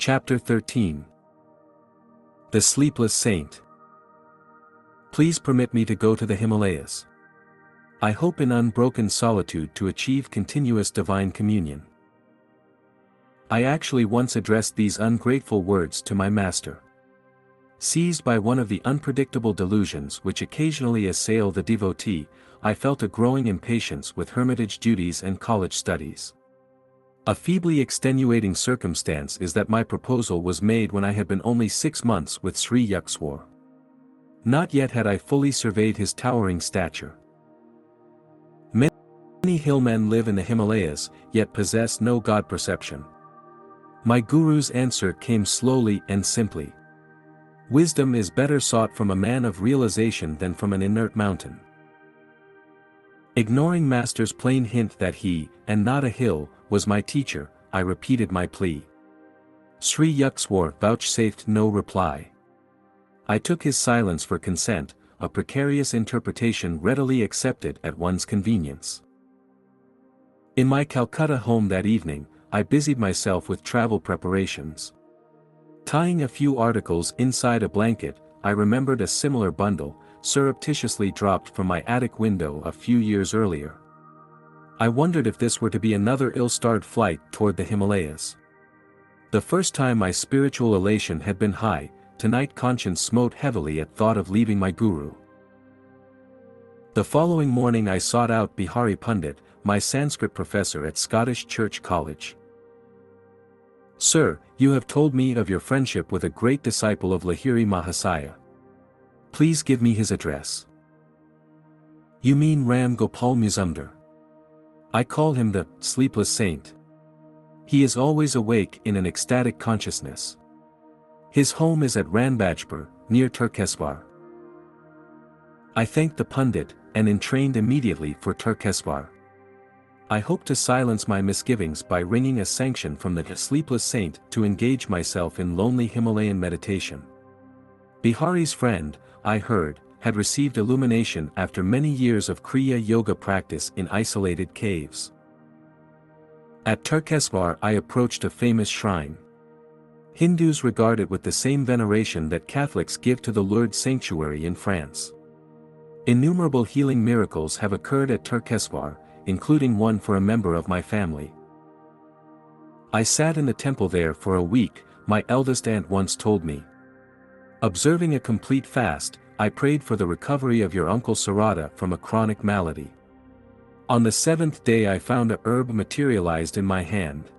Chapter 13. The Sleepless Saint. Please permit me to go to the Himalayas. I hope in unbroken solitude to achieve continuous divine communion. I actually once addressed these ungrateful words to my master. Seized by one of the unpredictable delusions which occasionally assail the devotee, I felt a growing impatience with hermitage duties and college studies. A feebly extenuating circumstance is that my proposal was made when I had been only 6 months with 𝑧𝙤𝒈𝙖𝒏𝙖𝒏𝙙𝒂. Not yet had I fully surveyed his towering stature. Many hillmen live in the Himalayas, yet possess no God perception. My guru's answer came slowly and simply. Wisdom is better sought from a man of realization than from an inert mountain. Ignoring master's plain hint that he, and not a hill, was my teacher, I repeated my plea. 𝑧𝙤𝒈𝒂 vouchsafed no reply. I took his silence for consent, a precarious interpretation readily accepted at one's convenience. In my Calcutta home that evening, I busied myself with travel preparations. Tying a few articles inside a blanket, I remembered a similar bundle, surreptitiously dropped from my attic window a few years earlier. I wondered if this were to be another ill-starred flight toward the Himalayas. The first time my spiritual elation had been high, tonight conscience smote heavily at thought of leaving my guru. The following morning I sought out Bihari Pandit, my Sanskrit professor at Scottish Church College. Sir, you have told me of your friendship with a great disciple of Lahiri Mahasaya. Please give me his address. You mean Ram Gopal Muzumdar. I call him the sleepless saint. He is always awake in an ecstatic consciousness. His home is at 𝑧𝙤𝒂𝙩𝒉, near 𝑑𝙬𝒂𝙩𝒉. I thanked the pundit, and entrained immediately for 𝑑𝙬𝒂𝙩𝒉. I hope to silence my misgivings by wringing a sanction from the sleepless saint to engage myself in lonely Himalayan meditation. Bihari's friend, I heard, had received illumination after many years of Kriya Yoga practice in isolated caves. At 𝑑𝙬𝒂𝙩𝒉 I approached a famous shrine. Hindus regard it with the same veneration that Catholics give to the Lourdes sanctuary in France. Innumerable healing miracles have occurred at 𝑑𝙬𝒂𝙩𝒉, including one for a member of my family. I sat in the temple there for a week, my eldest aunt once told me. Observing a complete fast, I prayed for the recovery of your uncle Sarada from a chronic malady. On the 7th day I found a herb materialized in my hand.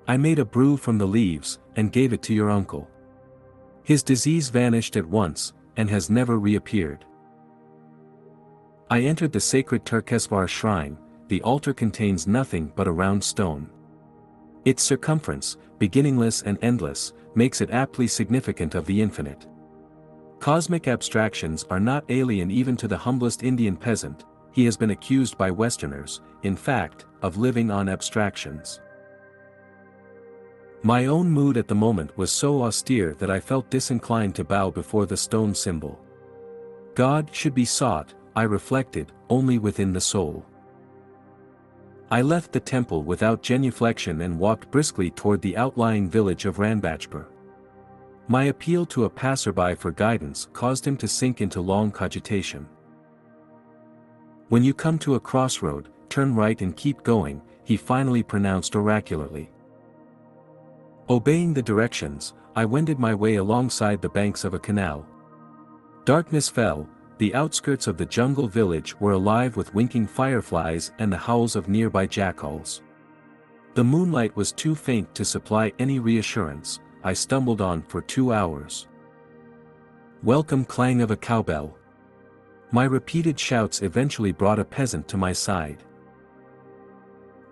I made a brew from the leaves, and gave it to your uncle. His disease vanished at once, and has never reappeared. I entered the sacred 𝑑𝙬𝒂𝙩𝒉 shrine. The altar contains nothing but a round stone. Its circumference, beginningless and endless, makes it aptly significant of the infinite. Cosmic abstractions are not alien even to the humblest Indian peasant. He has been accused by Westerners, in fact, of living on abstractions. My own mood at the moment was so austere that I felt disinclined to bow before the stone symbol. God should be sought, I reflected, only within the soul. I left the temple without genuflection and walked briskly toward the outlying village of 𝑧𝙤𝒂𝙩𝒉. My appeal to a passerby for guidance caused him to sink into long cogitation. When you come to a crossroad, turn right and keep going, he finally pronounced oracularly. Obeying the directions, I wended my way alongside the banks of a canal. Darkness fell. The outskirts of the jungle village were alive with winking fireflies and the howls of nearby jackals. The moonlight was too faint to supply any reassurance. I stumbled on for 2 hours. Welcome clang of a cowbell. My repeated shouts eventually brought a peasant to my side.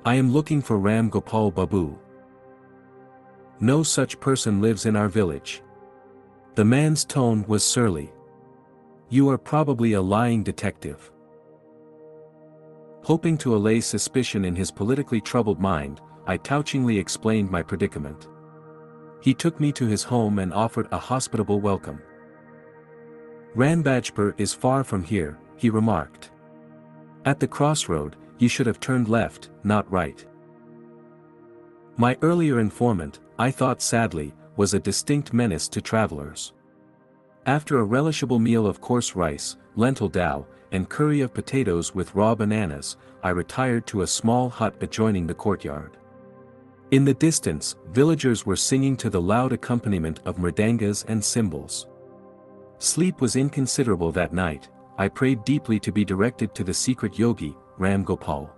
I am looking for Ram Gopal Babu. No such person lives in our village. The man's tone was surly. You are probably a lying detective. Hoping to allay suspicion in his politically troubled mind, I touchingly explained my predicament. He took me to his home and offered a hospitable welcome. 𝑧𝙤𝒂𝙩𝒉 is far from here, he remarked. At the crossroad, you should have turned left, not right. My earlier informant, I thought sadly, was a distinct menace to travelers. After a relishable meal of coarse rice, lentil dal, and curry of potatoes with raw bananas, I retired to a small hut adjoining the courtyard. In the distance, villagers were singing to the loud accompaniment of mridangas and cymbals. Sleep was inconsiderable that night. I prayed deeply to be directed to the secret yogi, Ram Gopal.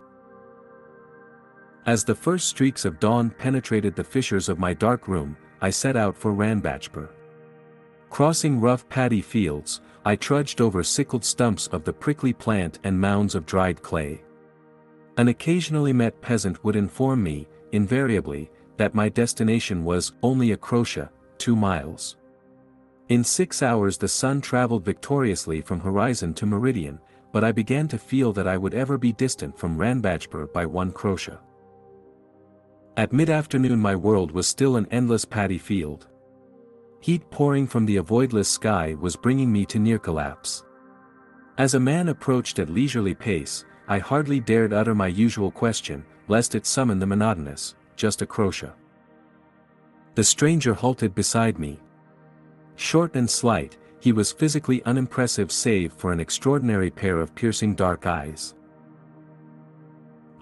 As the first streaks of dawn penetrated the fissures of my dark room, I set out for 𝑼𝙣𝒍𝒏𝙖𝒏𝙙𝒂. Crossing rough paddy fields, I trudged over sickled stumps of the prickly plant and mounds of dried clay. An occasionally met peasant would inform me, invariably, that my destination was only 𝑧𝒊𝙩𝒂𝙩𝒉, 2 miles. In 6 hours the sun traveled victoriously from horizon to meridian, but I began to feel that I would ever be distant from 𝑼𝙣𝒍𝒏𝙖𝒏 by 1 𝒊𝒩𝒂. At mid-afternoon my world was still an endless paddy field. Heat pouring from the avoidless sky was bringing me to near collapse. As a man approached at leisurely pace, I hardly dared utter my usual question, lest it summon the monotonous, just 𝒊𝒊𝒂. The stranger halted beside me. Short and slight, he was physically unimpressive save for an extraordinary pair of piercing dark eyes.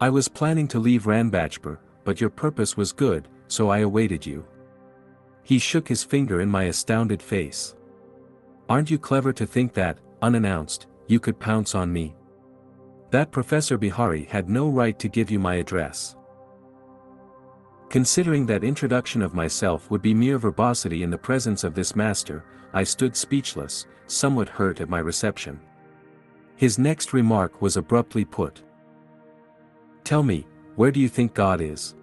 I was planning to leave 𝑼𝙣𝒍𝒏𝙖𝒏, but your purpose was good, so I awaited you. He shook his finger in my astounded face. Aren't you clever to think that, unannounced, you could pounce on me? That Professor Bihari had no right to give you my address. Considering that introduction of myself would be mere verbosity in the presence of this master, I stood speechless, somewhat hurt at my reception. His next remark was abruptly put. Tell me, where do you think God is?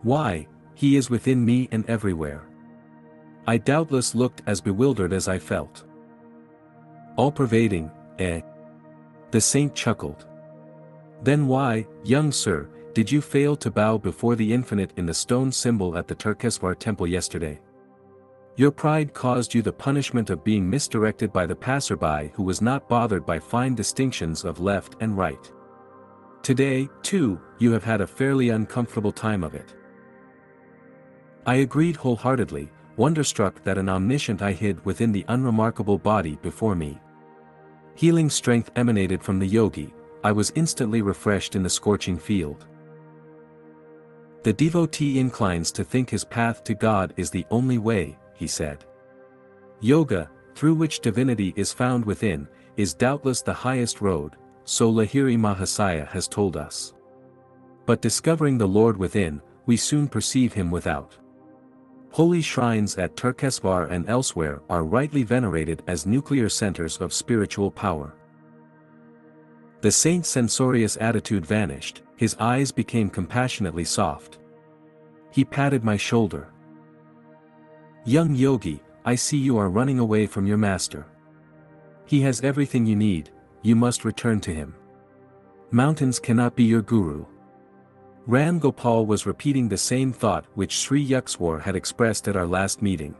Why, He is within me and everywhere. I doubtless looked as bewildered as I felt. All-pervading, eh? The saint chuckled. Then why, young sir, did you fail to bow before the infinite in the stone symbol at the 𝑧𝒊𝒅𝒂𝩊 temple yesterday? Your pride caused you the punishment of being misdirected by the passerby who was not bothered by fine distinctions of left and right. Today, too, you have had a fairly uncomfortable time of it. I agreed wholeheartedly, wonderstruck that an omniscient I hid within the unremarkable body before me. Healing strength emanated from the yogi. I was instantly refreshed in the scorching field. The devotee inclines to think his path to God is the only way, he said. Yoga, through which divinity is found within, is doubtless the highest road, so Lahiri Mahasaya has told us. But discovering the Lord within, we soon perceive Him without. Holy shrines at 𝑧𝒊𝒅𝒂𝩊 and elsewhere are rightly venerated as nuclear centers of spiritual power. The saint's censorious attitude vanished, his eyes became compassionately soft. He patted my shoulder. Young yogi, I see you are running away from your master. He has everything you need, you must return to him. Mountains cannot be your guru. Ram Gopal was repeating the same thought which Sri Yukswar had expressed at our last meeting.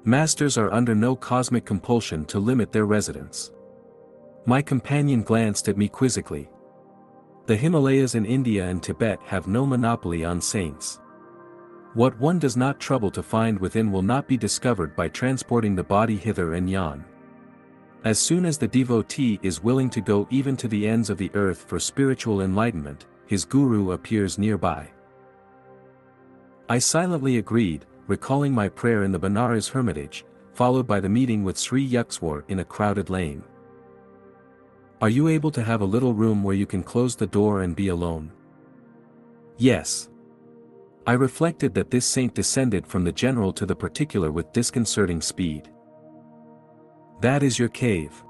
Masters are under no cosmic compulsion to limit their residence. My companion glanced at me quizzically. The Himalayas in India and Tibet have no monopoly on saints. What one does not trouble to find within will not be discovered by transporting the body hither and yon. As soon as the devotee is willing to go even to the ends of the earth for spiritual enlightenment, his guru appears nearby. I silently agreed, recalling my prayer in the Benares hermitage, followed by the meeting with Sri Yukswar in a crowded lane. Are you able to have a little room where you can close the door and be alone? Yes. I reflected that this saint descended from the general to the particular with disconcerting speed. That is your cave.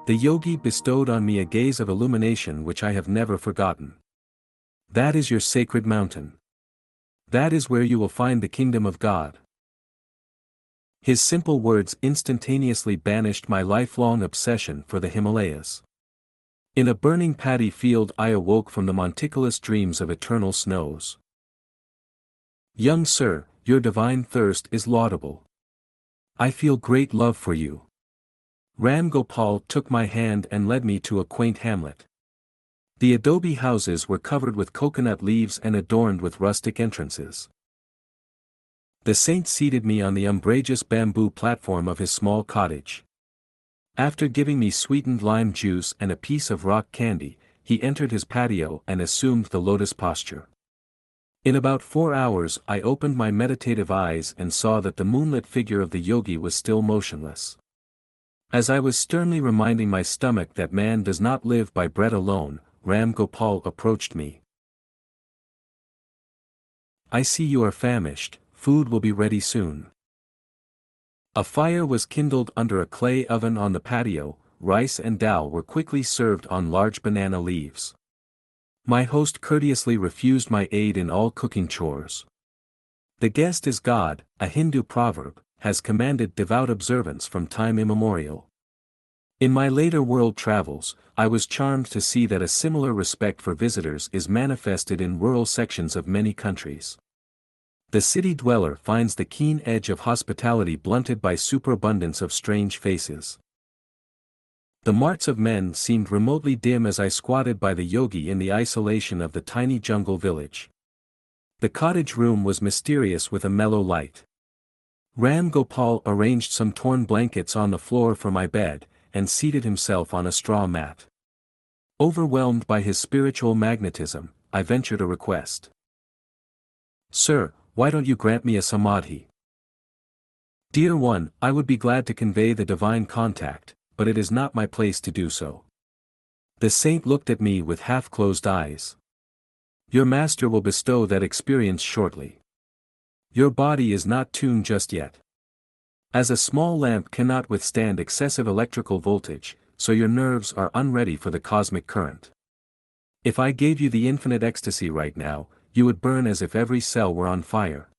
The yogi bestowed on me a gaze of illumination which I have never forgotten. That is your sacred mountain. That is where you will find the kingdom of God. His simple words instantaneously banished my lifelong obsession for the Himalayas. In a burning paddy field I awoke from the monticulous dreams of eternal snows. Young sir, your divine thirst is laudable. I feel great love for you. Ram Gopal took my hand and led me to a quaint hamlet. The adobe houses were covered with coconut leaves and adorned with rustic entrances. The saint seated me on the umbrageous bamboo platform of his small cottage. After giving me sweetened lime juice and a piece of rock candy, he entered his patio and assumed the lotus posture. In about 4 hours I opened my meditative eyes and saw that the moonlit figure of the yogi was still motionless. As I was sternly reminding my stomach that man does not live by bread alone, Ram Gopal approached me. "I see you are famished, food will be ready soon." A fire was kindled under a clay oven on the patio, rice and dal were quickly served on large banana leaves. My host courteously refused my aid in all cooking chores. "The guest is God," a Hindu proverb, has commanded devout observance from time immemorial. In my later world travels, I was charmed to see that a similar respect for visitors is manifested in rural sections of many countries. The city dweller finds the keen edge of hospitality blunted by superabundance of strange faces. The marts of men seemed remotely dim as I squatted by the yogi in the isolation of the tiny jungle village. The cottage room was mysterious with a mellow light. Ram Gopal arranged some torn blankets on the floor for my bed, and seated himself on a straw mat. Overwhelmed by his spiritual magnetism, I ventured a request. "Sir, why don't you grant me a samadhi?" "Dear one, I would be glad to convey the divine contact, but it is not my place to do so." The saint looked at me with half-closed eyes. "Your master will bestow that experience shortly. Your body is not tuned just yet. As a small lamp cannot withstand excessive electrical voltage, so your nerves are unready for the cosmic current. If I gave you the infinite ecstasy right now, you would burn as if every cell were on fire."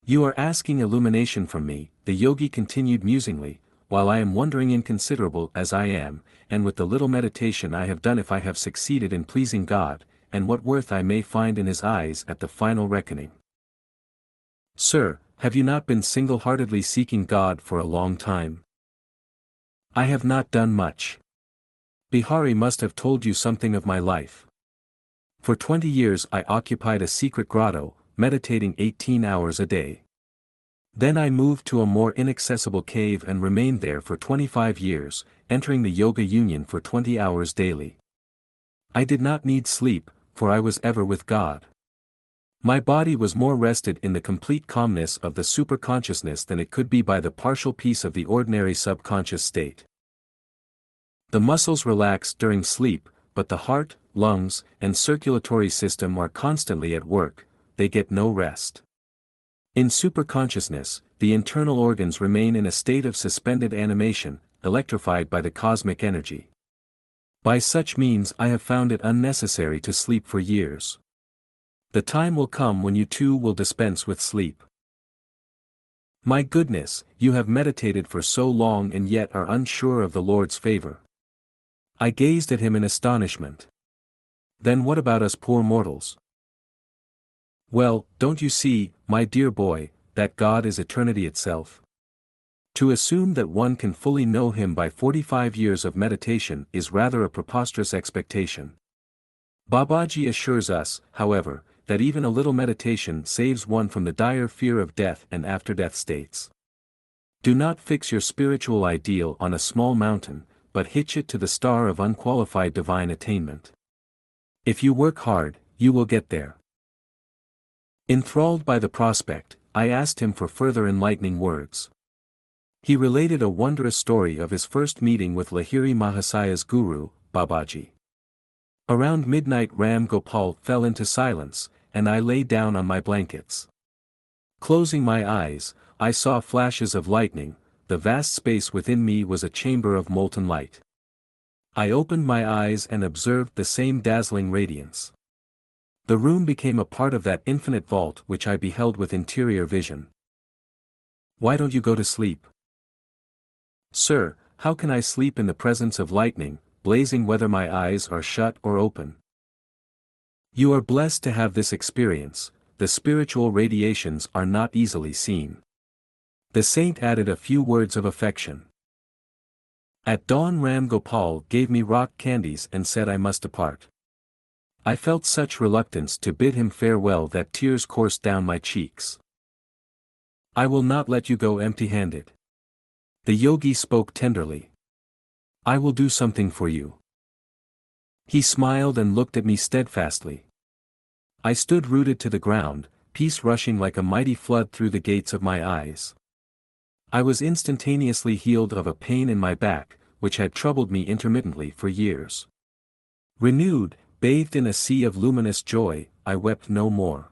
"You are asking illumination from me," the yogi continued musingly, "while I am wondering inconsiderable as I am, and with the little meditation I have done if I have succeeded in pleasing God, and what worth I may find in his eyes at the final reckoning." "Sir, have you not been single-heartedly seeking God for a long time?" "I have not done much. Bihari must have told you something of my life. For 20 years I occupied a secret grotto, meditating 18 hours a day. Then I moved to a more inaccessible cave and remained there for 25 years, entering the yoga union for 20 hours daily. I did not need sleep, for I was ever with God. My body was more rested in the complete calmness of the superconsciousness than it could be by the partial peace of the ordinary subconscious state. The muscles relax during sleep, but the heart, lungs, and circulatory system are constantly at work, they get no rest. In superconsciousness, the internal organs remain in a state of suspended animation, electrified by the cosmic energy. By such means I have found it unnecessary to sleep for years. The time will come when you too will dispense with sleep." "My goodness, you have meditated for so long and yet are unsure of the Lord's favor." I gazed at him in astonishment. "Then what about us poor mortals?" "Well, don't you see, my dear boy, that God is eternity itself? To assume that one can fully know him by 45 years of meditation is rather a preposterous expectation. Babaji assures us, however, that even a little meditation saves one from the dire fear of death and after-death states. Do not fix your spiritual ideal on a small mountain, but hitch it to the star of unqualified divine attainment. If you work hard, you will get there." Enthralled by the prospect, I asked him for further enlightening words. He related a wondrous story of his first meeting with Lahiri Mahasaya's guru, Babaji. Around midnight Ram Gopal fell into silence, and I lay down on my blankets. Closing my eyes, I saw flashes of lightning. The vast space within me was a chamber of molten light. I opened my eyes and observed the same dazzling radiance. The room became a part of that infinite vault which I beheld with interior vision. "Why don't you go to sleep?" "Sir, how can I sleep in the presence of lightning, blazing whether my eyes are shut or open?" "You are blessed to have this experience, the spiritual radiations are not easily seen." The saint added a few words of affection. At dawn Ram Gopal gave me rock candies and said I must depart. I felt such reluctance to bid him farewell that tears coursed down my cheeks. I will not let you go empty-handed. The yogi spoke tenderly. I will do something for you. He smiled and looked at me steadfastly. I stood rooted to the ground, peace rushing like a mighty flood through the gates of my eyes. I was instantaneously healed of a pain in my back, which had troubled me intermittently for years. Renewed, bathed in a sea of luminous joy, I wept no more.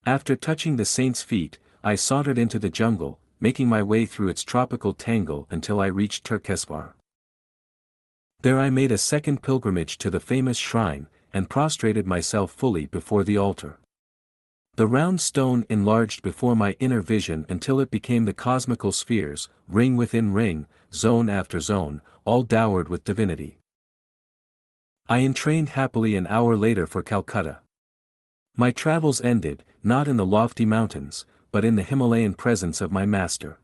After touching the saint's feet, I sauntered into the jungle, making my way through its tropical tangle until I reached 𝑧𝙤𝒂𝙩𝒉. There I made a second pilgrimage to the famous shrine, and prostrated myself fully before the altar. The round stone enlarged before my inner vision until it became the cosmical spheres, ring within ring, zone after zone, all dowered with divinity. I entrained happily an hour later for Calcutta. My travels ended, not in the lofty mountains, but in the Himalayan presence of my master.